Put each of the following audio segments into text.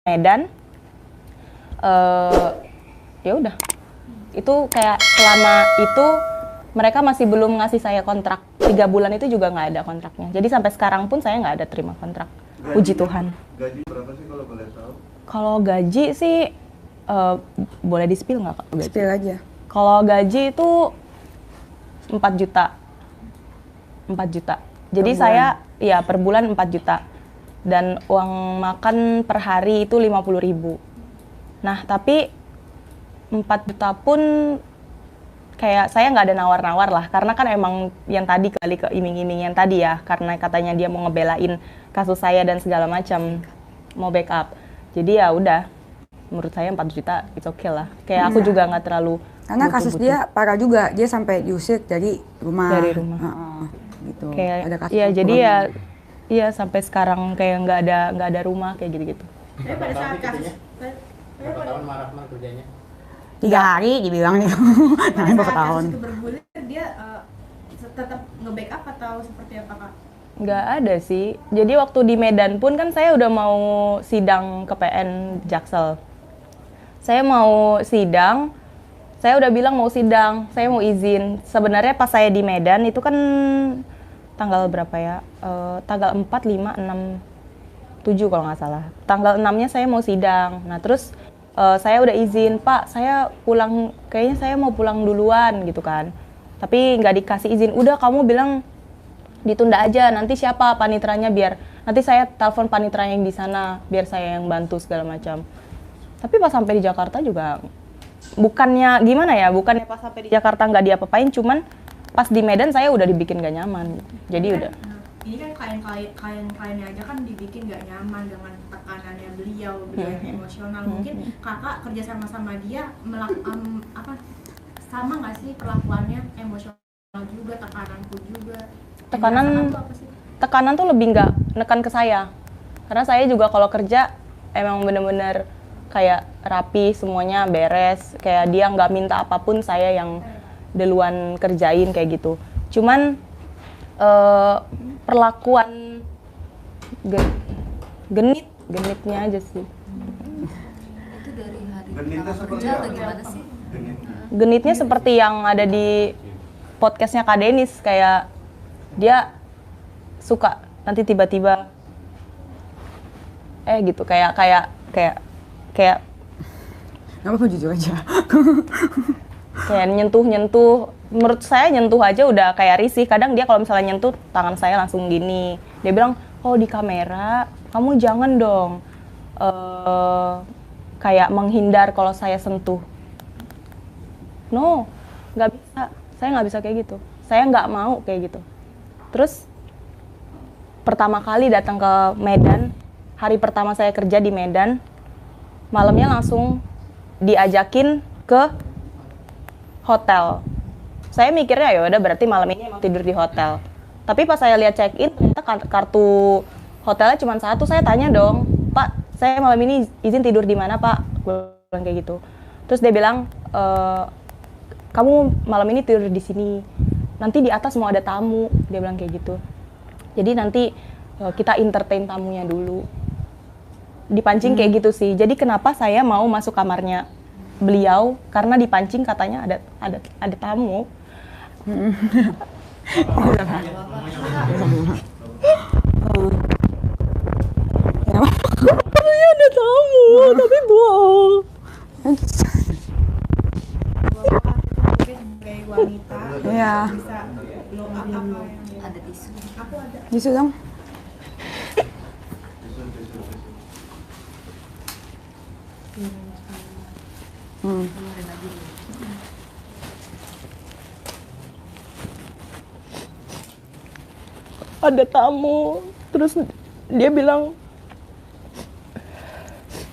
Medan. Ya udah, itu kayak selama itu mereka masih belum ngasih saya kontrak. 3 bulan itu juga nggak ada kontraknya. Jadi sampai sekarang pun saya nggak ada terima kontrak. Puji Tuhan. Gaji berapa sih kalau boleh tahu? Kalau gaji sih boleh di-spill nggak Kak? Spill aja. Kalau gaji itu 4 juta. 4 juta. Jadi saya ya per bulan 4 juta. Dan uang makan per hari itu 50.000. Nah, tapi 4 juta pun kayak saya nggak ada nawar-nawar lah, karena kan emang yang tadi kali ke iming-iming yang tadi ya, karena katanya dia mau ngebelain kasus saya dan segala macam, mau backup. Jadi ya udah, menurut saya 4 juta it's okay lah. Kayak aku juga nggak terlalu Karena kasus dia parah juga, dia sampai diusir dari rumah. Dari rumah. Gitu. Kayak Ada kasus ya yang jadi kurang. ya iya sampai sekarang kayak nggak ada rumah kayak gitu-gitu. Tapi pada saat kasus Berapa tahun marah kerjanya? 3 hari dibilang nih. Nah, pada berapa saat tahun? kasus itu bergulir dia tetap nge-backup atau seperti apa Kak? Nggak ada sih. Jadi waktu di Medan pun kan saya udah mau sidang ke PN Jaksel. Saya mau sidang, saya udah bilang mau sidang, saya mau izin. Sebenarnya pas saya di Medan itu kan tanggal berapa ya? Tanggal 4, 5, 6, 7 kalau nggak salah. Tanggal 6-nya saya mau sidang. Nah terus saya udah izin, Pak, saya pulang, kayaknya saya mau pulang duluan gitu kan. Tapi nggak dikasih izin, udah kamu bilang ditunda aja, nanti siapa panitranya biar, nanti saya telepon panitra yang di sana, biar saya yang bantu segala macam. Tapi pas sampai di Jakarta juga, bukannya gimana ya, bukannya pas sampai di Jakarta nggak diapa-apain, cuman pas di Medan saya udah dibikin nggak nyaman. Jadi udah. Ini kan klien-kliennya aja kan dibikin gak nyaman dengan tekanannya beliau yang emosional. Mungkin kakak kerja sama dia sama nggak sih perlakuannya, emosional juga, tekananku juga. Tekanan tuh lebih nggak nekan ke saya, karena saya juga kalau kerja emang bener-bener kayak rapi, semuanya beres, kayak dia nggak minta apapun saya yang duluan kerjain kayak gitu. Cuman perlakuan genitnya aja sih. Itu dari hari Genitnya pertama seperti kerja atau apa? gimana sih? Genitnya seperti yang ada di podcastnya Kak Denis, kayak dia suka nanti tiba-tiba gitu kayak Nggak apa-apa, jujur aja. kayak nyentuh. Menurut saya nyentuh aja udah kayak risih. Kadang dia kalau misalnya nyentuh tangan saya langsung gini. Dia bilang, "Oh, di kamera kamu jangan dong kayak menghindar kalau saya sentuh." No, nggak bisa. Saya nggak bisa kayak gitu. Saya nggak mau kayak gitu. Terus pertama kali datang ke Medan, hari pertama saya kerja di Medan, malamnya langsung diajakin ke hotel. Saya mikirnya ya udah berarti malam ini emang tidur di hotel. Tapi pas saya lihat check-in, ternyata kartu hotelnya cuma 1. Saya tanya dong, "Pak, saya malam ini izin tidur di mana, Pak?" Gue bilang kayak gitu. Terus dia bilang, "Kamu malam ini tidur di sini. Nanti di atas mau ada tamu." Dia bilang kayak gitu. Jadi nanti kita entertain tamunya dulu. Dipancing kayak gitu sih. Jadi kenapa saya mau masuk kamarnya beliau, karena dipancing katanya ada tamu. Katanya ada tamu, tapi bohong. Mungkin sebagai wanita Iya. bisa blow up apa yang Ada tisu. aku ada. Justru dong. Ada tamu, terus dia bilang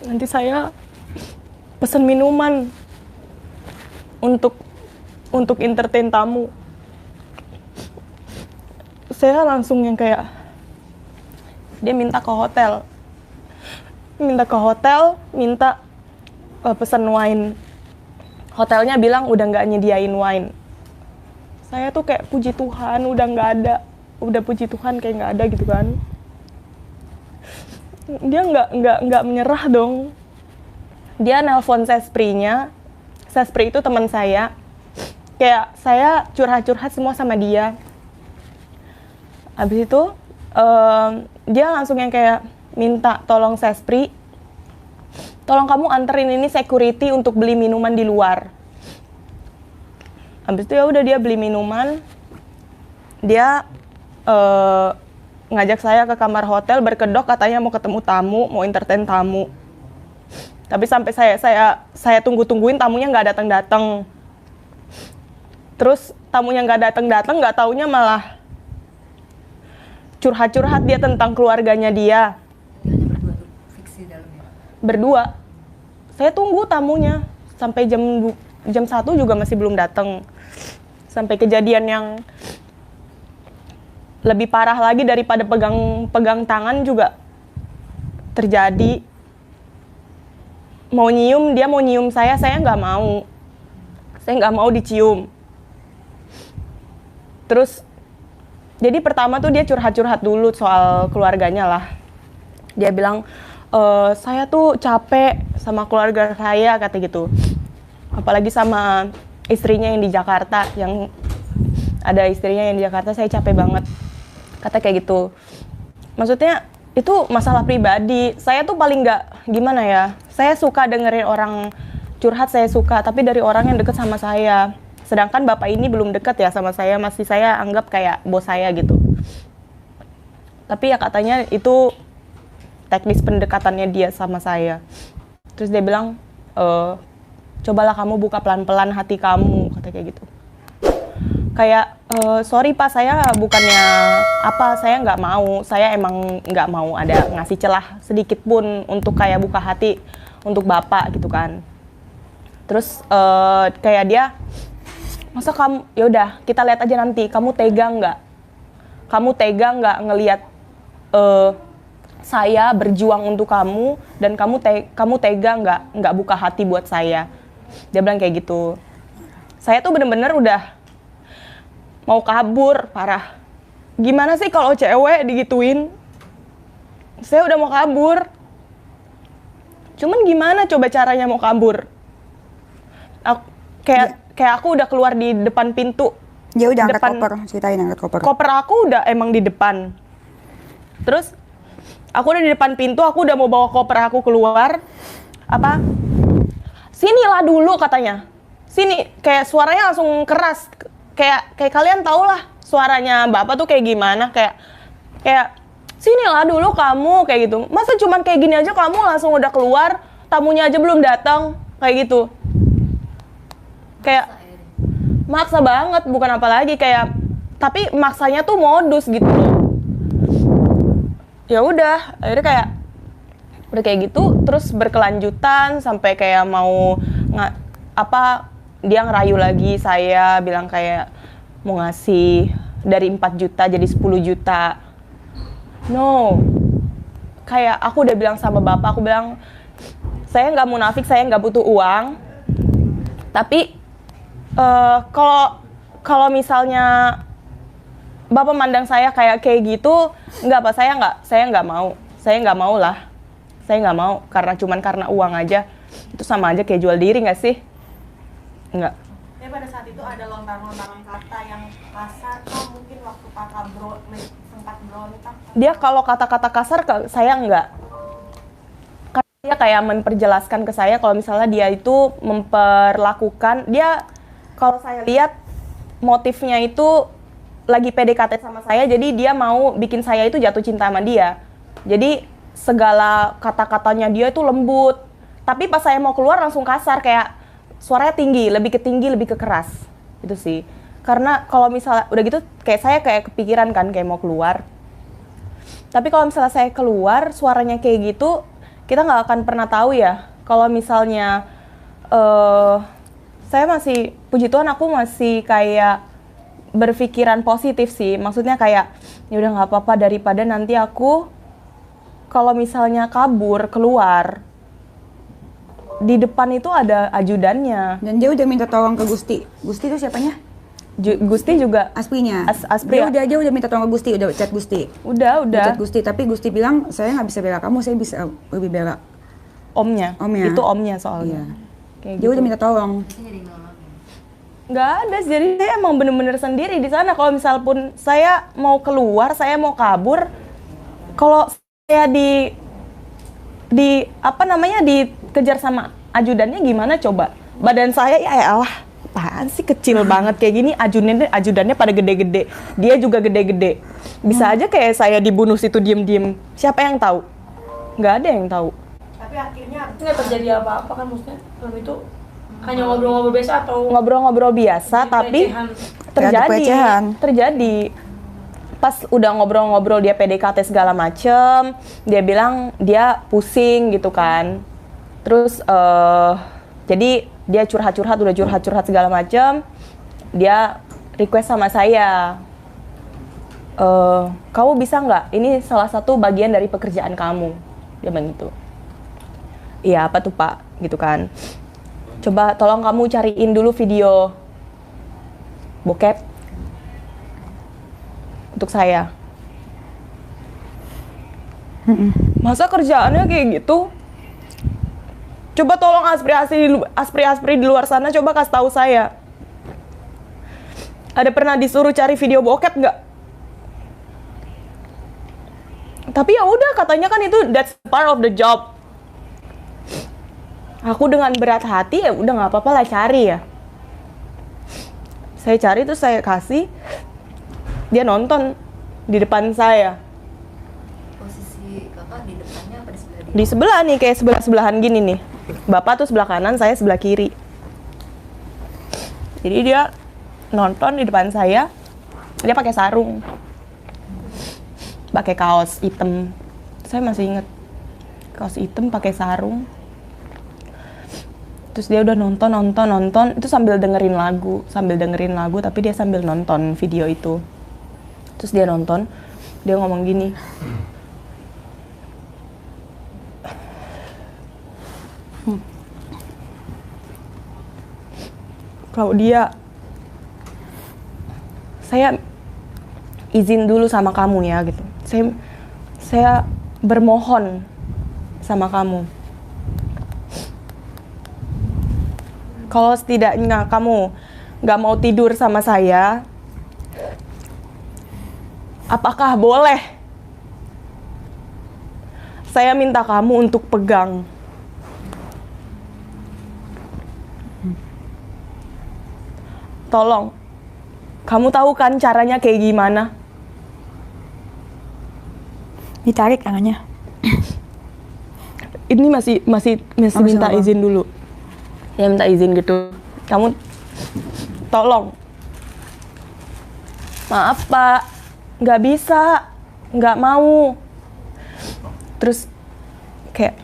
nanti saya pesen minuman untuk entertain tamu. Saya langsung yang kayak dia minta ke hotel, minta pesen wine. Hotelnya bilang udah nggak nyediain wine. Saya tuh kayak puji Tuhan udah nggak ada, udah puji Tuhan kayak nggak ada gitu kan. dia nggak menyerah dong. Dia nelpon sesprinya. Sespri itu teman saya. Kayak saya curhat-curhat semua sama dia. Habis itu dia langsung yang kayak minta tolong sespri, tolong kamu anterin ini security untuk beli minuman di luar. Habis itu ya udah dia beli minuman. Dia ngajak saya ke kamar hotel berkedok, katanya mau ketemu tamu, mau entertain tamu. Tapi sampai saya tungguin tamunya nggak datang. Terus tamunya nggak datang, nggak taunya malah curhat-curhat dia tentang keluarganya dia. Hanya berdua tuh fix di dalamnya. Berdua. Saya tunggu tamunya sampai jam 1 juga masih belum datang. Sampai kejadian yang lebih parah lagi daripada pegang tangan juga terjadi. Dia mau nyium saya nggak mau. Saya nggak mau dicium. Terus, jadi pertama tuh dia curhat-curhat dulu soal keluarganya lah. Dia bilang, saya tuh capek sama keluarga saya, kata gitu. Apalagi sama istrinya yang di Jakarta, yang ada istrinya yang di Jakarta, saya capek banget. Kata kayak gitu. Maksudnya, itu masalah pribadi. Saya tuh paling nggak, gimana ya, saya suka dengerin orang curhat, saya suka, tapi dari orang yang deket sama saya. Sedangkan bapak ini belum deket ya sama saya, masih saya anggap kayak bos saya gitu. Tapi ya katanya itu teknis pendekatannya dia sama saya. Terus dia bilang, cobalah kamu buka pelan-pelan hati kamu, kata kayak gitu. Kayak, sorry Pak, saya bukannya apa, saya nggak mau. Saya emang nggak mau ada ngasih celah sedikit pun untuk kayak buka hati untuk Bapak gitu kan. Terus kayak dia, masa kamu, yaudah kita lihat aja nanti, kamu tega nggak? Kamu tega nggak ngelihat saya berjuang untuk kamu, dan kamu tega nggak buka hati buat saya? Dia bilang kayak gitu. Saya tuh bener-bener udah mau kabur, parah. Gimana sih kalau cewek digituin? Saya udah mau kabur. Cuman gimana coba caranya mau kabur? Kayak aku udah keluar di depan pintu. Dia udah angkat koper, ceritain angkat koper. Koper aku udah emang di depan. Terus aku udah di depan pintu, aku udah mau bawa koper aku keluar. Apa? Sinilah dulu katanya. Sini, kayak suaranya langsung keras. Kayak kalian tau lah suaranya bapak tuh kayak gimana, kayak sinilah dulu kamu, kayak gitu. Masa cuman kayak gini aja kamu langsung udah keluar, tamunya aja belum datang, kayak gitu. Kayak maksa banget, bukan apa lagi, kayak tapi maksanya tuh modus gitu loh. Ya udah, akhirnya kayak udah kayak gitu, terus berkelanjutan sampai kayak mau dia ngerayu lagi saya, bilang kayak mau ngasih dari 4 juta jadi 10 juta. No, kayak aku udah bilang sama bapak, aku bilang saya nggak munafik, saya nggak butuh uang, tapi kalau misalnya bapak mandang saya kayak gitu, nggak apa, saya nggak mau lah, saya nggak mau karena uang aja. Itu sama aja kayak jual diri nggak sih? Enggak. Tapi pada saat itu ada lontaran-lontaran kata yang kasar, mungkin waktu kakak sempat berontak. Dia kalau kata-kata kasar ke saya enggak. Karena dia kayak memperjelaskan ke saya kalau misalnya dia itu memperlakukan, dia kalau saya lihat motifnya itu lagi PDKT sama saya, jadi dia mau bikin saya itu jatuh cinta sama dia. Jadi segala kata-katanya dia itu lembut, tapi pas saya mau keluar langsung kasar, kayak suaranya tinggi, lebih ke keras. Itu sih. Karena kalau misalnya udah gitu kayak saya kayak kepikiran kan kayak mau keluar. Tapi kalau misalnya saya keluar suaranya kayak gitu, kita nggak akan pernah tahu ya. Kalau misalnya saya masih, puji Tuhan aku masih kayak berpikiran positif sih. Maksudnya kayak ya udah nggak apa-apa, daripada nanti aku kalau misalnya kabur keluar, di depan itu ada ajudannya. Dan dia udah minta tolong ke Gusti. Gusti itu siapanya? Gusti juga Asprinya. Aspri ya? Dia udah minta tolong ke Gusti, udah chat Gusti. udah Chat Gusti, tapi Gusti bilang saya nggak bisa bela kamu, saya bisa lebih bela. omnya. Omnya. Itu omnya soalnya. Iya. Kayak Dia udah minta tolong. Biasanya jadi nolongin. Nggak ada, jadi saya emang bener-bener sendiri di sana. Kalau misal pun saya mau keluar, saya mau kabur, kalau saya dikejar sama ajudannya gimana coba? Badan saya ya Allah, apaan sih kecil banget kayak gini, ajudannya pada gede-gede, dia juga gede-gede. Bisa aja kayak saya dibunuh situ diem-diem. Siapa yang tahu? Nggak ada yang tahu. Tapi akhirnya Nggak terjadi apa-apa kan maksudnya kalau itu hanya ngobrol-ngobrol biasa atau Ngobrol-ngobrol biasa, tapi pelecehan? pelecehan. terjadi. Pas udah ngobrol-ngobrol dia PDKT segala macem, dia bilang dia pusing gitu kan. Terus jadi dia curhat-curhat, udah curhat-curhat segala macem, dia request sama saya, kamu bisa nggak? Ini salah satu bagian dari pekerjaan kamu, dia bilang gitu. Iya, apa tuh Pak? Gitu kan. Coba tolong kamu cariin dulu video bokep untuk saya. Masa kerjaannya kayak gitu? Coba tolong aspri di luar sana, coba kasih tahu saya. Ada pernah disuruh cari video bokep nggak? Tapi ya udah, katanya kan itu that's part of the job. Aku dengan berat hati ya udah nggak apa-apa lah, cari ya. Saya cari terus saya kasih, dia nonton di depan saya. Posisi kakak di depannya apa di sebelah dia? Di sebelah nih, kayak sebelah-sebelahan gini nih. Bapak tuh sebelah kanan, saya sebelah kiri. Jadi dia nonton di depan saya, dia pakai sarung, pakai kaos hitam. Saya masih inget, kaos hitam pakai sarung. Terus dia udah nonton, itu sambil dengerin lagu, tapi dia sambil nonton video itu. Terus dia nonton, dia ngomong gini, Claudia, saya izin dulu sama kamu ya gitu. Saya bermohon sama kamu. Kalau setidaknya kamu nggak mau tidur sama saya, apakah boleh saya minta kamu untuk pegang? Tolong, kamu tahu kan caranya kayak gimana? Ditarik tangannya. Ini masih minta sama. izin dulu. Ya minta izin gitu. Kamu tolong. Maaf Pak, nggak bisa, nggak mau. Terus kayak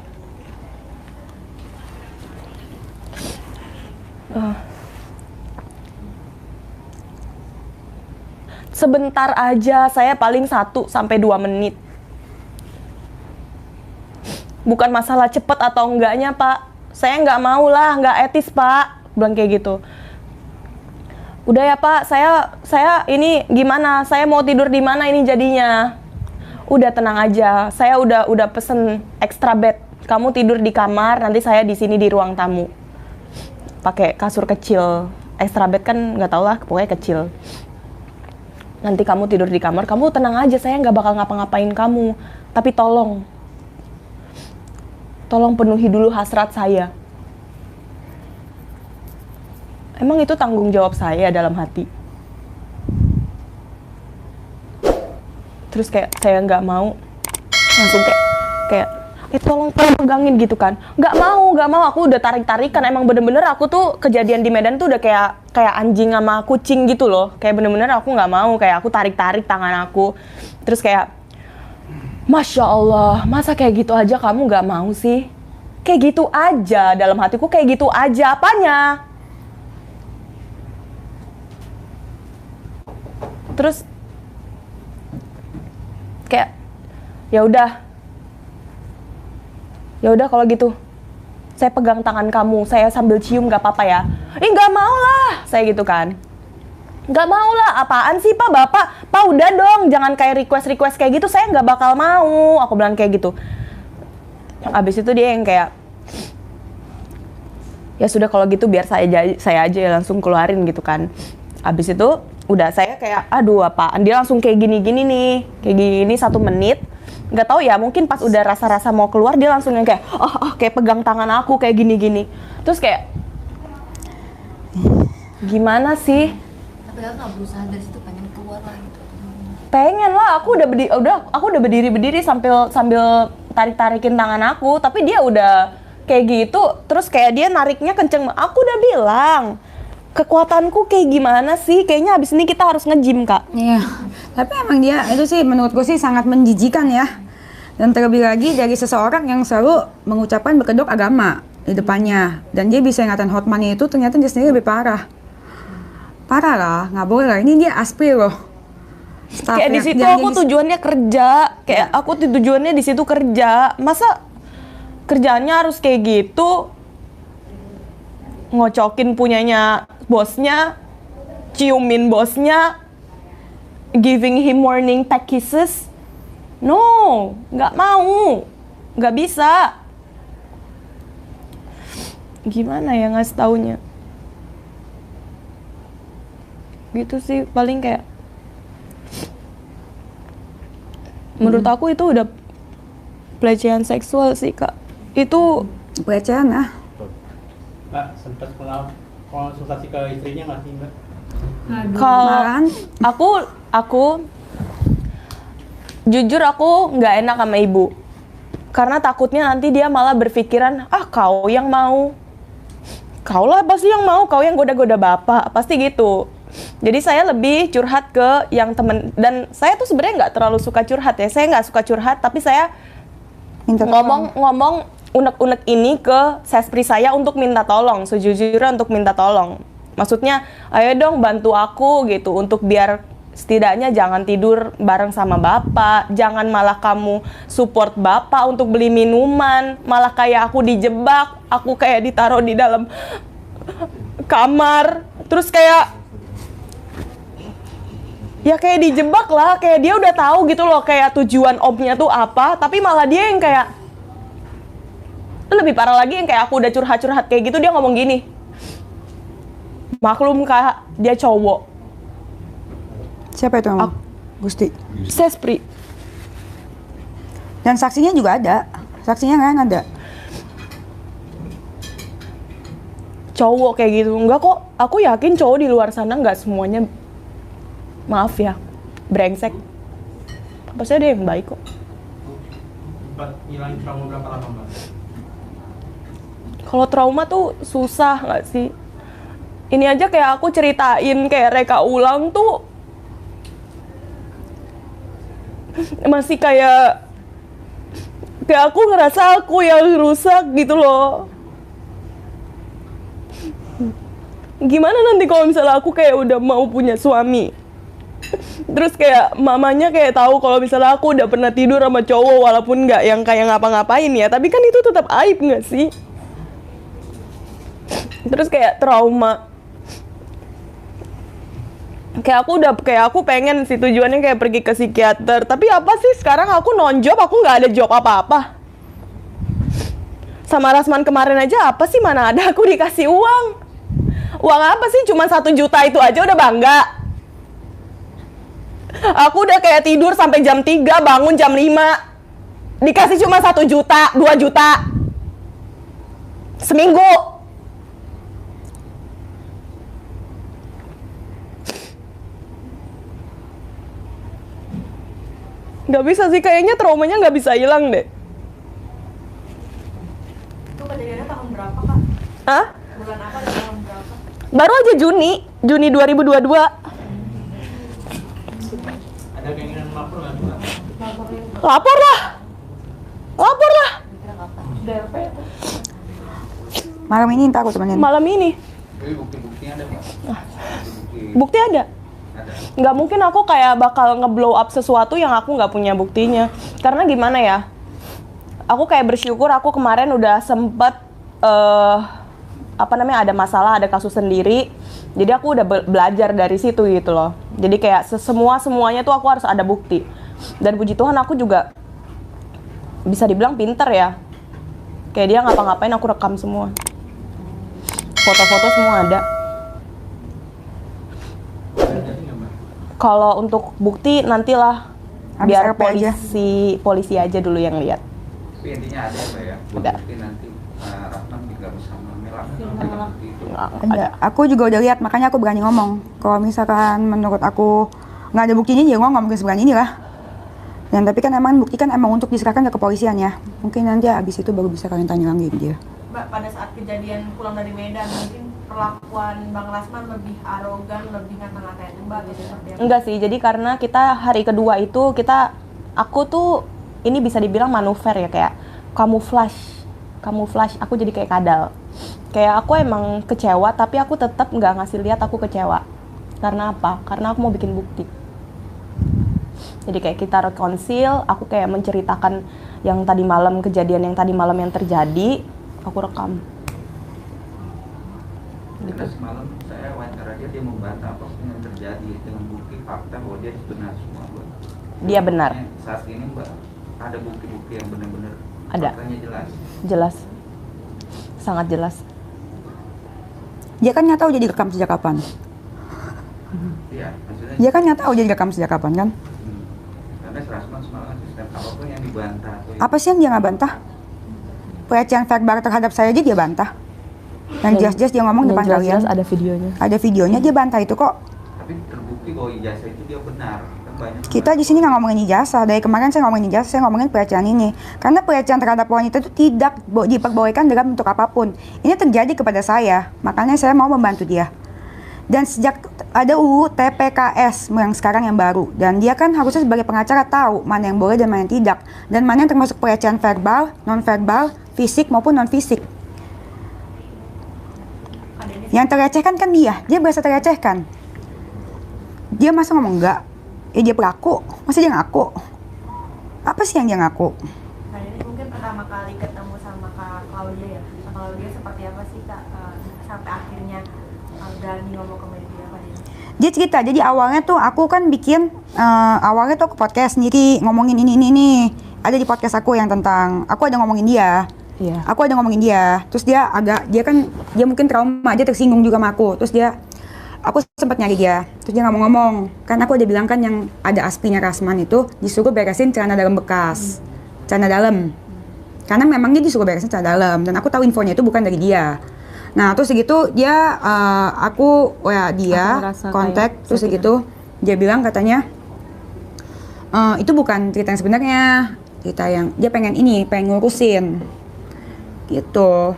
sebentar aja, saya paling 1 sampai 2 menit. Bukan masalah cepet atau enggaknya Pak. Saya nggak mau lah, nggak etis Pak. Bilang kayak gitu. Udah ya Pak, saya ini gimana? Saya mau tidur di mana ini jadinya? Udah tenang aja, saya udah pesen extra bed. Kamu tidur di kamar, nanti saya di sini di ruang tamu. Pakai kasur kecil. Extra bed kan nggak tau lah, pokoknya kecil. Nanti kamu tidur di kamar, kamu tenang aja, saya nggak bakal ngapa-ngapain kamu. Tapi tolong penuhi dulu hasrat saya. Emang itu tanggung jawab saya dalam hati. Terus kayak saya nggak mau, langsung kayak tolong pegangin gitu kan. Nggak mau, aku udah tarik-tarikan. Emang bener-bener aku tuh kejadian di Medan tuh udah kayak anjing sama kucing gitu loh. Kayak bener-bener aku nggak mau, kayak aku tarik-tarik tangan aku. Terus kayak, Masya Allah, masa kayak gitu aja kamu nggak mau sih? Kayak gitu aja, dalam hatiku kayak gitu aja, apanya? Terus kayak, ya udah kalau gitu, saya pegang tangan kamu, saya sambil cium nggak apa-apa ya? Nggak mau lah, saya gitu kan. Nggak mau lah, apaan sih Pak, Bapak? Pak udah dong, jangan kayak request kayak gitu, saya nggak bakal mau. Aku bilang kayak gitu. Abis itu dia yang kayak, ya sudah kalau gitu biar saya aja ya langsung keluarin gitu kan. Abis itu udah saya kayak, aduh apaan, dia langsung kayak gini-gini nih, kayak gini 1 menit. Nggak tahu ya, mungkin pas udah rasa-rasa mau keluar dia langsung yang kayak, kayak pegang tangan aku kayak gini-gini. Terus kayak, gimana sih? Tapi kakak nggak berusaha dari situ pengen keluar lah gitu. Pengen lah, aku udah berdiri sambil tarik-tarikin tangan aku, tapi dia udah kayak gitu, terus kayak dia nariknya kenceng. Aku udah bilang, kekuatanku kayak gimana sih? Kayaknya abis ini kita harus nge-gym, Kak. Iya, tapi emang dia itu sih menurutku sih sangat menjijikan ya. Dan terlebih lagi dari seseorang yang selalu mengucapkan berkedok agama di depannya. Dan dia bisa ingatan hot money itu ternyata dia sendiri lebih parah. Parah lah, nggak boleh lah. Ini dia aspri loh. Kayak di situ aku tujuannya kerja, kayak aku tujuannya di situ kerja. Masa kerjaannya harus kayak gitu? Ngocokin punyanya bosnya, ciumin bosnya, giving him morning tech kisses. No, nggak mau, nggak bisa. Gimana ya ngasih taunya? Gitu sih, paling kayak menurut aku itu udah pelecehan seksual sih, Kak. Itu pelecehan ah. Mbak, sempat konsultasi ke istrinya nggak sih, Mbak? kalau aku jujur aku nggak enak sama ibu. Karena takutnya nanti dia malah berpikiran, kau yang mau. Kau lah pasti yang mau, kau yang goda-goda bapak, pasti gitu. Jadi saya lebih curhat ke yang temen, dan saya tuh sebenarnya nggak terlalu suka curhat ya. Saya nggak suka curhat, tapi saya ngomong unek-unek ini ke sespri saya untuk minta tolong, sejujurnya untuk minta tolong. Maksudnya, ayo dong bantu aku gitu, untuk biar setidaknya jangan tidur bareng sama bapak, jangan malah kamu support bapak untuk beli minuman, malah kayak aku dijebak, aku kayak ditaruh di dalam kamar, terus kayak ya kayak dijebak lah, kayak dia udah tahu gitu loh kayak tujuan omnya tuh apa, tapi malah dia yang kayak lebih parah lagi, yang kayak aku udah curhat-curhat kayak gitu dia ngomong gini, maklum Kak, dia cowok. Siapa itu ngomong? Gusti. Sespri. Dan saksinya juga ada. Saksinya kan ada. Cowok kayak gitu. Enggak kok, aku yakin cowok di luar sana nggak semuanya, maaf ya, brengsek. Pasti ada yang baik kok. Sempat ngilangin trauma berapa lama, Mbak? Kalau trauma tuh susah nggak sih? Ini aja kayak aku ceritain, kayak reka ulang tuh masih kayak aku ngerasa aku yang rusak gitu loh. Gimana nanti kalau misalnya aku kayak udah mau punya suami, terus kayak mamanya kayak tahu kalau misalnya aku udah pernah tidur sama cowok, walaupun nggak yang kayak ngapa-ngapain ya, tapi kan itu tetap aib nggak sih? Terus kayak trauma. Kayak aku pengen sih tujuannya kayak pergi ke psikiater, tapi apa sih sekarang aku non-job, aku nggak ada job apa-apa. Sama Rasman kemarin aja apa sih, mana ada aku dikasih uang. Uang apa sih, cuma 1 juta itu aja udah bangga. Aku udah kayak tidur sampai jam 3, bangun jam 5. Dikasih cuma 1 juta, 2 juta. Seminggu. Nggak bisa sih, kayaknya traumanya nggak bisa hilang deh. Itu kejadiannya tahun berapa, Kak? Hah? Bulan apa dan tahun berapa? Baru aja Juni 2022. Ada keinginan melapor nggak, Mbak? Lapor lah. DRP. Malam ini ntar aku temenin. Malam ini. Tapi bukti-buktinya ada, Pak? Bukti ada. Nggak mungkin aku kayak bakal nge-blow up sesuatu yang aku nggak punya buktinya. Karena gimana ya? Aku kayak bersyukur aku kemarin udah sempet ada masalah, ada kasus sendiri. Jadi aku udah belajar dari situ gitu loh. Jadi kayak semuanya tuh aku harus ada bukti. Dan puji Tuhan aku juga bisa dibilang pinter ya. Kayak dia ngapa-ngapain aku rekam semua. Foto-foto semua ada. Jadi nggak, Mbak? Kalau untuk bukti nantilah Habis biar RP aja. polisi aja dulu yang lihat. Tapi intinya ada Mbak ya, buat Ada. bukti nanti Rahman juga bersama Melak bukti itu. Ada. Aku juga udah lihat, makanya aku berani ngomong. Kalau misalkan menurut aku nggak ada buktinya, ya ngomong mungkin seberani inilah. Dan tapi kan emang bukti kan emang untuk diserahkan ke kepolisian ya. Mungkin nanti abis itu baru bisa kalian tanya lagi dia. Mbak, pada saat kejadian pulang dari Medan, mungkin perlakuan Bang Rasman lebih arogan, lebih ngata-ngatain Mbak atau seperti apa? Enggak sih, jadi karena kita hari kedua itu aku tuh ini bisa dibilang manuver ya, kayak camouflage, aku jadi kayak kadal. Kayak aku emang kecewa, tapi aku tetap nggak ngasih lihat aku kecewa. Karena apa? Karena aku mau bikin bukti. Jadi kayak kita rekonsil, aku kayak menceritakan yang tadi malam, kejadian yang tadi malam yang terjadi, aku rekam. Karena semalam saya wawancara dia membantah apapun yang terjadi dengan bukti fakta bahwa dia benar semua Mbak. Dia benar. Saat ini Mbak ada bukti-bukti yang benar-benar Ada. faktanya jelas. Jelas. Sangat jelas. Dia kan nggak tahu jadi rekam sejak kapan. Iya, maksudnya. Dia kan nggak tahu jadi rekam sejak kapan kan. Karena Rasman semalam asisten apapun yang dibantah atau Apa sih yang dia nggak bantah? Pelecehan verbal terhadap saya aja dia bantah. Yang jelas-jelas dia ngomong depan kalian. Jelas-jelas ada videonya. Ada videonya, dia bantah itu kok. tapi terbukti bahwa ijazah itu dia benar. Kan banyak Kita di sini nggak ngomongin ijazah. Dari kemarin saya ngomongin ijazah, saya ngomongin pelecehan ini. Karena pelecehan terhadap wanita itu tidak diperbolehkan dalam bentuk apapun. Ini terjadi kepada saya, makanya saya mau membantu dia. Dan sejak ada UU TPKS yang sekarang yang baru, dan dia kan harusnya sebagai pengacara tahu mana yang boleh dan mana yang tidak, dan mana yang termasuk pelecehan verbal, non-verbal, fisik maupun non-fisik. Yang terlecehkan kan dia berasa terlecehkan. Dia masa ngomong enggak? Dia pelaku, masa dia ngaku? Apa sih yang dia ngaku? Nah, ini mungkin pertama kali ketemu sama Kak Claudia ya. Kak Claudia seperti apa sih Kak sampai akhirnya berani ngomong ke media Kak Deni? Dia cerita, jadi awalnya tuh aku kan bikin awalnya tuh ke podcast sendiri ngomongin ini. Ada di podcast aku yang tentang aku ada ngomongin dia. Iya. Aku ada ngomongin dia. Terus dia mungkin trauma, dia tersinggung juga sama aku. Terus aku sempat nyari dia. Terus dia nggak mau ngomong. Kan aku udah bilang kan yang ada aspinya Rasman itu disuruh beresin celana dalam bekas. Celana dalam. Karena memang dia disuruh beresin celana dalam dan aku tahu infonya itu bukan dari dia. Nah, terus segitu dia aku dia Aku ngerasa kontak kayak terus sakit. segitu dia bilang katanya itu bukan cerita yang sebenarnya, cerita yang dia pengen ngurusin gitu.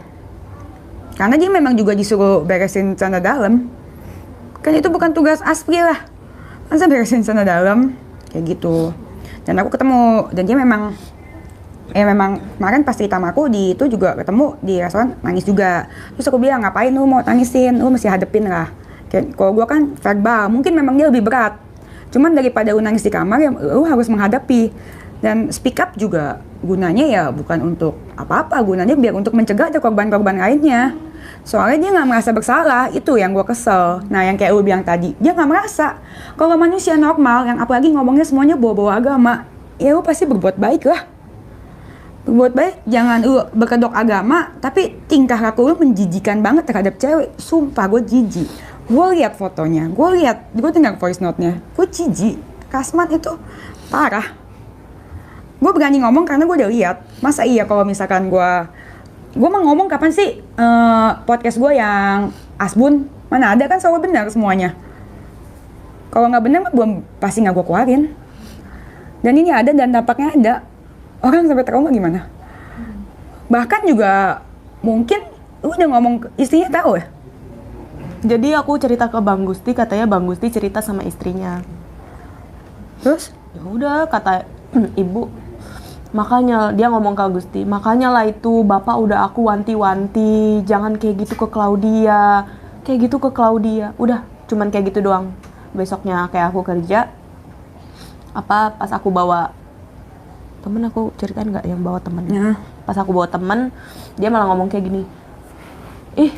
Karena dia memang juga disuruh beresin celana dalam. Kan itu bukan tugas Aspri lah. Masa beresin celana dalam kayak gitu. Dan aku ketemu dan dia memang kemarin pas cerita sama aku di itu juga ketemu di restoran nangis juga. Terus aku bilang ngapain lu mau tangisin, lu mesti hadepin lah. Kalau gua kan verbal, mungkin memang dia lebih berat. Cuman daripada lu nangis di kamar ya lu harus menghadapi. Dan speak up juga gunanya ya bukan untuk apa-apa, gunanya biar untuk mencegah ada korban-korban lainnya. Soalnya dia nggak merasa bersalah, itu yang gua kesel. Nah yang kayak lu bilang tadi, dia nggak merasa. Kalau manusia normal, yang apalagi ngomongnya semuanya bawa-bawa agama, ya lu pasti berbuat baik lah. Berbuat baik, jangan lu berkedok agama, tapi tingkah laku lu menjijikan banget terhadap cewek. Sumpah, gue jijik. Gue lihat fotonya, gue dengar voice note-nya, gue jijik. Rasman itu parah. Gue berani ngomong karena gue udah lihat. Masa iya kalau misalkan gue mau ngomong kapan sih podcast gue yang Asbun, mana ada kan selalu benar semuanya. Kalau nggak benar, belum pasti nggak gue keluarin. Dan ini ada dan dampaknya ada. Orang sampai trauma gimana? Bahkan juga mungkin lu udah ngomong istrinya tahu ya? Jadi aku cerita ke Bang Gusti, katanya Bang Gusti cerita sama istrinya. Terus? Ya udah, kata ibu. Makanya dia ngomong ke Gusti, makanya lah itu Bapak udah aku wanti-wanti, jangan kayak gitu ke Claudia. Kayak gitu ke Claudia. Udah, cuman kayak gitu doang. Besoknya kayak aku kerja, pas aku bawa temen, aku ceritain nggak yang bawa temennya. Ya. Pas aku bawa temen, dia malah ngomong kayak gini, ih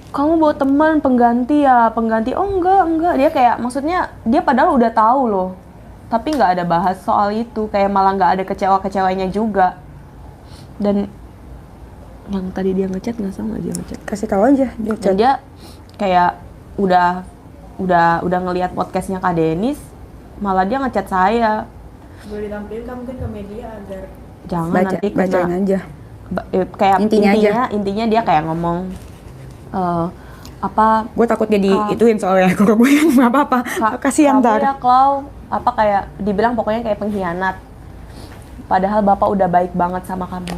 kamu bawa teman pengganti ya, pengganti. Oh enggak, dia kayak maksudnya dia padahal udah tahu loh, tapi nggak ada bahas soal itu, kayak malah nggak ada kecewa-kecewanya juga. Dan yang tadi dia ngechat nggak sama dia ngechat. Kasih tahu aja dia Dan chat. dia kayak udah ngelihat podcastnya Kak Denis, malah dia ngechat saya. Boleh ditampilin kan mungkin ke media agar Jangan Baca, nanti bacain kena aja. kayak Intinya aja. intinya dia kayak ngomong apa Gue takut dia diituin soalnya kalau gue yang nggak apa-apa. Kasihan kamu ntar. ya Klau, apa kayak dibilang pokoknya kayak pengkhianat. Padahal bapak udah baik banget sama kamu.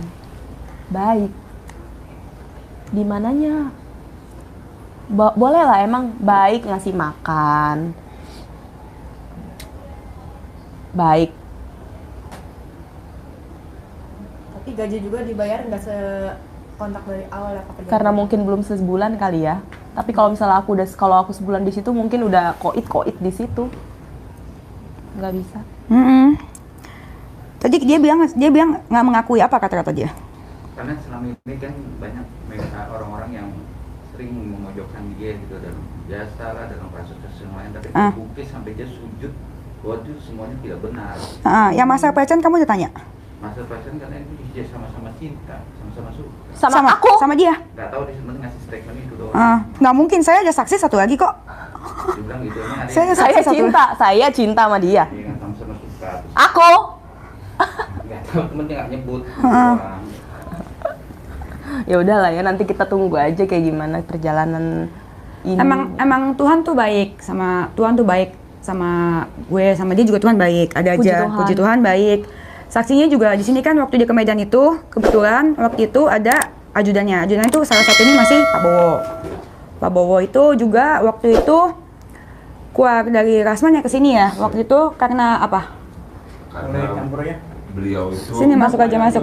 Baik. Di mananya? Boleh lah emang baik ngasih makan. Baik. tapi gaji juga dibayar nggak sekontak dari awal ya Kak? Karena mungkin belum sebulan kali ya. Tapi kalau misalnya kalau aku sebulan di situ mungkin udah koit di situ. Nggak bisa. Tadi dia bilang nggak mengakui apa kata-kata dia. Karena selama ini kan banyak orang-orang yang sering memojokkan dia gitu dalam jasa lah, dalam kasus-kasus yang lain, tapi terbukti sampai dia sujud bahwa itu semuanya tidak benar. Yang masa pelecehan kamu udah tanya? Masa pacaran karena itu dia sama-sama cinta, sama-sama suka. Sama aku. Sama dia? Gak tahu dia sebenarnya ngasih statement itu doang. Nggak mungkin, saya ada saksi satu lagi kok. Dia bilang gitu, emang ada Saya yang Saya cinta sama dia. dia kan sama-sama suka. Terus Aku. nggak tahu, temen dia nggak nyebut. Gitu doang. Ya udahlah ya, nanti kita tunggu aja kayak gimana perjalanan ini. Emang Tuhan tuh baik sama gue, sama dia juga Tuhan baik. Ada Puji aja, Tuhan. puji Tuhan baik. Saksinya juga di sini kan waktu dia ke Medan itu, kebetulan waktu itu ada ajudannya. Ajudannya itu salah satunya masih Pak Bowo. Pak Bowo itu juga waktu itu keluar dari Rasman ya ke sini ya. Waktu itu karena apa? Mulai campurnya. Beliau itu Sini masuk aja, masuk.